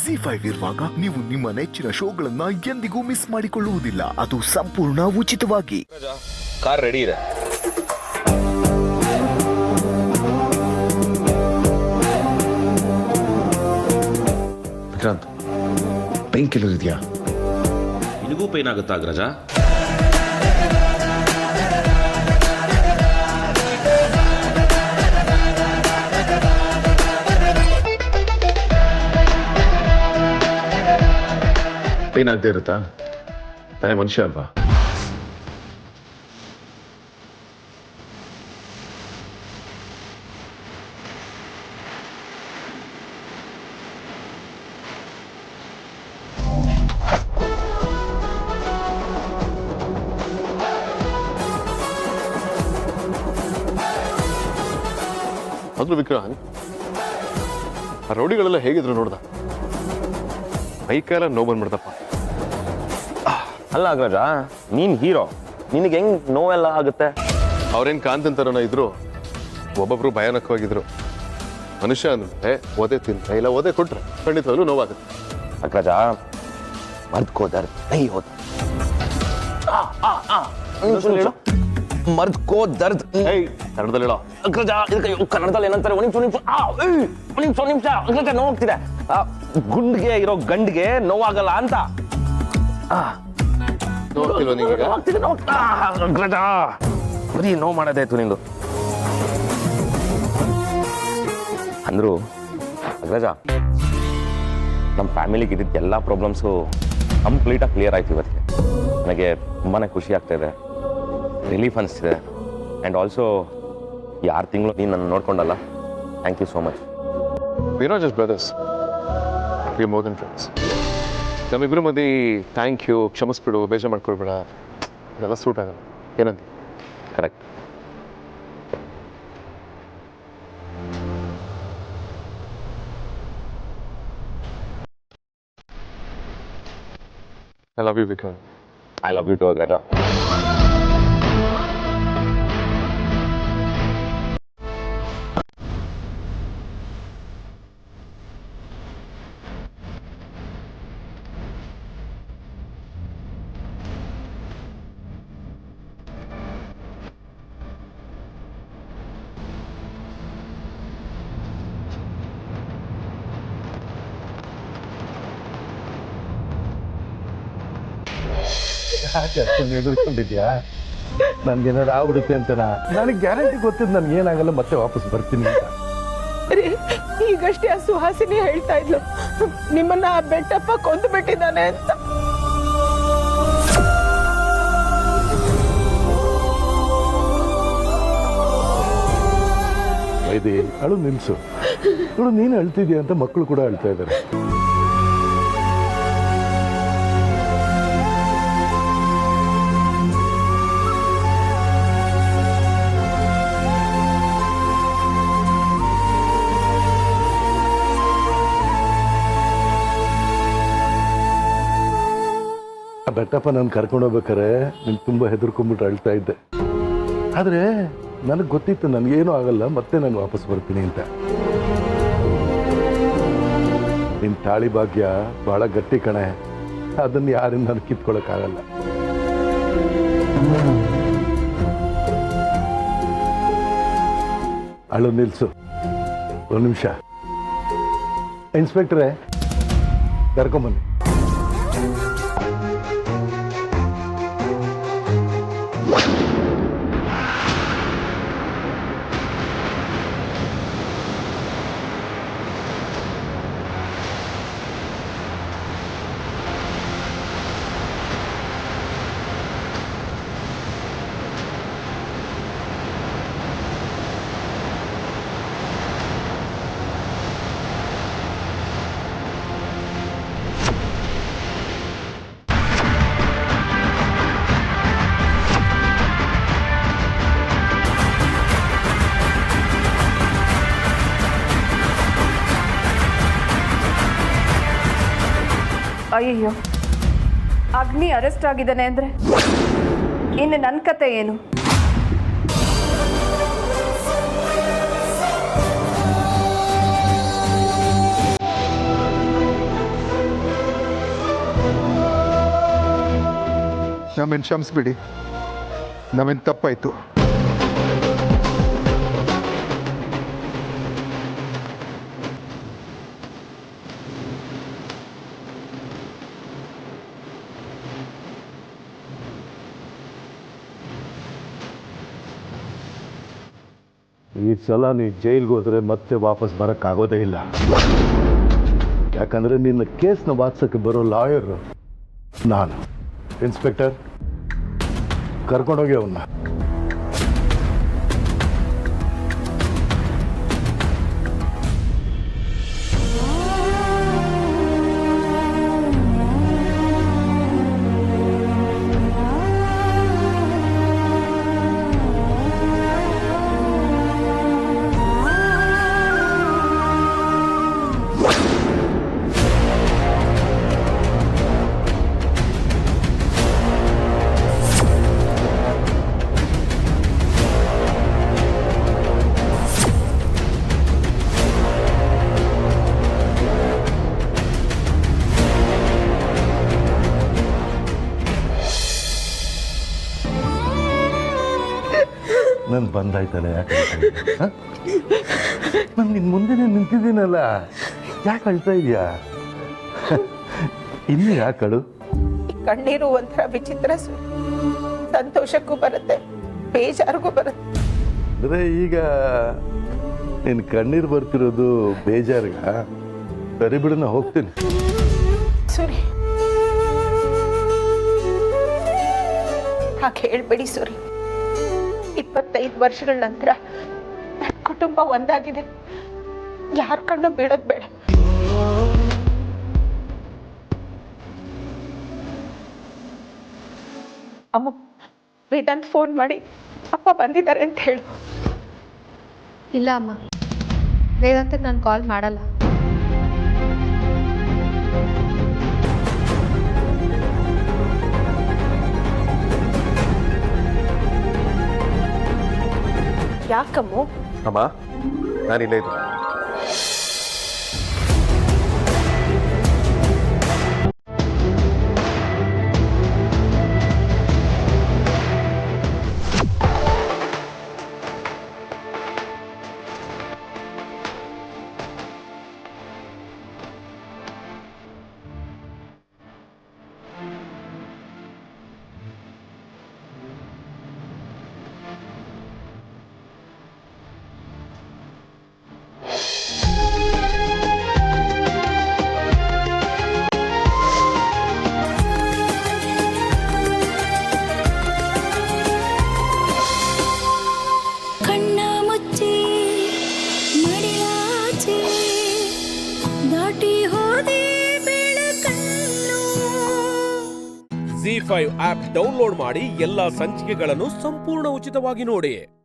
ZEE5 ಇರುವಾಗ ನೀವು ನಿಮ್ಮ ನೆಚ್ಚಿನ ಶೋಗಳನ್ನ ಎಂದಿಗೂ ಮಿಸ್ ಮಾಡಿಕೊಳ್ಳುವುದಿಲ್ಲ. ಅದು ಸಂಪೂರ್ಣ ಉಚಿತವಾಗಿ. ಕಾರ್ ರೆಡಿ ಇದೆ. ವಿಕ್ರಾಂತ್, ಪೈನ್ ಕಿಲ್ಲರ್ ಇದೆಯಾ? ನಿನಗೂ ಪೈನ್ ಆಗುತ್ತಾ ಅಗ್ರಜ? ಪೈನ್ ಆಗದೆ ಇರುತ್ತಾ? ನಾನೇ ಮನುಷ್ಯ ಅಲ್ವಾ? ಮೊದಲು ವಿಕ್ರಾಂತ್, ಆ ರೌಡಿಗಳೆಲ್ಲ ಹೇಗಿದ್ರು ನೋಡ್ದ? ಮೈಕೆಲ್ಲ ನೋವು ಬಂದ್ಬಿಡ್ತಪ್ಪ. ಅಲ್ಲ ಅಗ್ರಜ, ನೀನ್ ಹೀರೋ, ನಿನಗೆ ಹೆಂಗ್ ನೋವೆಲ್ಲ ಆಗುತ್ತೆ? ಅವ್ರೇನ್ ಕಾಂತಂತರನ ಇದ್ರು, ಒಬ್ಬೊಬ್ರು ಭಯಾನಕವಾಗಿದ್ರು. ಮನುಷ್ಯ ಅಂದ್ರೆ ಓದೆ ತಿಂತ ಇಲ್ಲ ಓದೆ ಕೊಟ್ರೆ ಖಂಡಿತವಾಗ್ಲೂ ನೋವಾಗುತ್ತೆ. ಅಗ್ರಜ, ಮರ್ದ್ಕೋದರ್ ನೈ ಹೋದ. ಮರ್ದ್ಕೋ ದರ್ದ್. ಕನ್ನಡದಲ್ಲಿ ಹೇಳೋ ಅಗ್ರಜ, ಇದಕ್ಕೆ ಕನ್ನಡದಲ್ಲಿ ಏನಂತಾರೆ? ಒಂದ್ ನಿಮಿಷ ಅಗ್ರಜ, ನೋವಾಗ್ತಿದೆ. ಗುಂಡ್ಗೆ ಇರೋ ಗಂಡ್ಗೆ ನೋವಾಗಲ್ಲ ಅಂತ. ನೋಡ್ತಿಲ್ವ ನೀವೀಗ? ಅಗ್ರಜ, ಬರೀ ನೋವು ಮಾಡೋದಾಯ್ತು ನಿಂದು. ಅಂದ್ರು ಅಗ್ರಜ, ನಮ್ಮ ಫ್ಯಾಮಿಲಿಗೆ ಇದ್ದಿದ್ದ ಎಲ್ಲ ಪ್ರಾಬ್ಲಮ್ಸು ಕಂಪ್ಲೀಟಾಗಿ ಕ್ಲಿಯರ್ ಆಯ್ತು ಇವತ್ತಿಗೆ. ನನಗೆ ತುಂಬಾ ಖುಷಿ ಆಗ್ತಾ ಇದೆ, ರಿಲೀಫ್ ಅನಿಸ್ತಿದೆ. ಆ್ಯಂಡ್ ಆಲ್ಸೋ ಈ 6 ತಿಂಗಳು ನೀನು ನನ್ನ ನೋಡ್ಕೊಂಡಲ್ಲ, thank you so much. We're not just brothers. We're more than friends. ನಮ್ಮಿಬ್ಬರು ಮಧ್ಯೆ ಥ್ಯಾಂಕ್ ಯು, ಕ್ಷಮಿಸ್ಬಿಡು, ಬೇಜಾರು ಮಾಡ್ಕೊಳ್ಬೇಡ, ಇದೆಲ್ಲ ಸೂಟ್ ಆಗಲ್ಲ. ಏನಂತ? Correct. I love you, Vikrant. I love you too, ಅಗ್ರಜ. ಎದುರ್ಕೊಂಡಿದ್ಯಾ? ನನ್ಗೇನಾದ್ರು ಆಗ್ಬಿಡುತ್ತೆ ಅಂತನ? ನನಗೆ ಗ್ಯಾರಂಟಿ ಗೊತ್ತಿದ್ದು ನನ್ಗೆ ಏನಾಗಲ್ಲ, ಮತ್ತೆ ವಾಪಸ್ ಬರ್ತೀನಿ ಅಂತ. ಈಗಷ್ಟೇ ಆ ಸುಹಾಸಿನಿ ಹೇಳ್ತಾ ಇದ್ಲು, ನಿಮ್ಮನ್ನ ಆ ಬೆಟ್ಟಪ್ಪ ಕೊಂದು ಬಿಟ್ಟಿದ್ದಾನೆ ಅಂತ. ವೈದಿ, ಅಳು ನಿಲ್ಸು. ನೋಡು, ನೀನು ಅಳ್ತಿದ್ಯಾ ಅಂತ ಮಕ್ಕಳು ಕೂಡ ಅಳ್ತಾ ಇದ್ದಾರೆ. ಬೆಟ್ಟಪ್ಪ ನಾನು ಕರ್ಕೊಂಡು ಹೋಗ್ಬೇಕಾರೆ ನೀನು ತುಂಬ ಹೆದರ್ಕೊಂಡ್ಬಿಟ್ಟು ಅಳ್ತಾ ಇದ್ದೆ. ಆದರೆ ನನಗೆ ಗೊತ್ತಿತ್ತು ನನಗೇನೂ ಆಗಲ್ಲ, ಮತ್ತೆ ನಾನು ವಾಪಸ್ ಬರ್ತೀನಿ ಅಂತ. ನಿನ್ನ ತಾಳಿ ಭಾಗ್ಯ ಬಹಳ ಗಟ್ಟಿ ಕಣೆ, ಅದನ್ನು ಯಾರಿಂದ ನಾನು ಕಿತ್ಕೊಳ್ಳೋಕ್ಕಾಗಲ್ಲ. ಅಳು ನಿಲ್ಸು. ಒಂದು ನಿಮಿಷ. ಇನ್ಸ್ಪೆಕ್ಟ್ರೇ, ಕರ್ಕೊಂಬನ್ನಿ. ಅಯ್ಯೋ, ಅಗ್ನಿ ಅರೆಸ್ಟ್ ಆಗಿದ್ದಾನೆ ಅಂದರೆ ಇನ್ನು ನನ್ನ ಕತೆ ಏನು? ನಮ್ಮನ್ನು ಕ್ಷಮಿಸ್ಬಿಡಿ, ನಮ್ಮಿಂದ ತಪ್ಪಾಯಿತು. ಈ ಸಲ ನೀ ಜೈಲಿಗೆ ಹೋದರೆ ಮತ್ತೆ ವಾಪಸ್ ಬರೋಕ್ಕಾಗೋದೇ ಇಲ್ಲ. ಯಾಕಂದರೆ ನಿನ್ನ ಕೇಸ್ನ ವಾದಿಸೋಕ್ಕೆ ಬರೋ ಲಾಯರು ನಾನು. ಇನ್ಸ್ಪೆಕ್ಟರ್, ಕರ್ಕೊಂಡೋಗಿ ಅವನ್ನ. ನಾನು ಬಂದಾಯ್ತಲ್ಲ, ಯಾಕೆ ನಾನು ನಿನ್ನ ಮುಂದೆನೇ ನಿಂತಿದ್ದೀನಲ್ಲ, ಯಾಕೆ ಅಳ್ತಾ ಇದೆಯಾ? ಇನ್ನು ಯಾಕೆ ಅಳು? ಈ ಕಣ್ಣೀರು ಒಂಥರ ವಿಚಿತ್ರ ಸಂತೋಷಕ್ಕೂ ಬರುತ್ತೆ, ಬೇಜಾರಿಗೂ ಬರುತ್ತೆ. ಅಂದರೆ ಈಗ ನಿನ್ನ ಕಣ್ಣೀರು ಬರ್ತಿರೋದು ಬೇಜಾರ್ಗ? ಸರಿ ಬಿಡು, ನಾ ಹೋಗ್ತೀನಿ. ಸೂರಿ, ಹಾಗೆ ಹೇಳ್ಬೇಡಿ ಸೂರಿ. 25 ವರ್ಷಗಳ ನಂತರ ನನ್ನ ಕುಟುಂಬ ಒಂದಾಗಿದೆ. ಯಾರ ಕಣ್ಣು ಬೀಳೋದು ಬೇಡ. ಅಮ್ಮ, ವೇದಾಂತ್ ಫೋನ್ ಮಾಡಿ ಅಪ್ಪ ಬಂದಿದ್ದಾರೆ ಅಂತ ಹೇಳು. ಇಲ್ಲ ಅಮ್ಮ, ವೇದಾಂತಕ್ಕೆ ನಾನು ಕಾಲ್ ಮಾಡಲ್ಲ. ಯಾಕಮ್ಮು? ಅಮ್ಮ, ನಾನಿಲ್ಲೇ ಇದ್ದೀನಿ. ZEE5 ಆಪ್ ಡೌನ್ಲೋಡ್ ಮಾಡಿ ಎಲ್ಲಾ ಸಂಚಿಕೆಗಳನ್ನು ಸಂಪೂರ್ಣ ಉಚಿತವಾಗಿ ನೋಡಿ.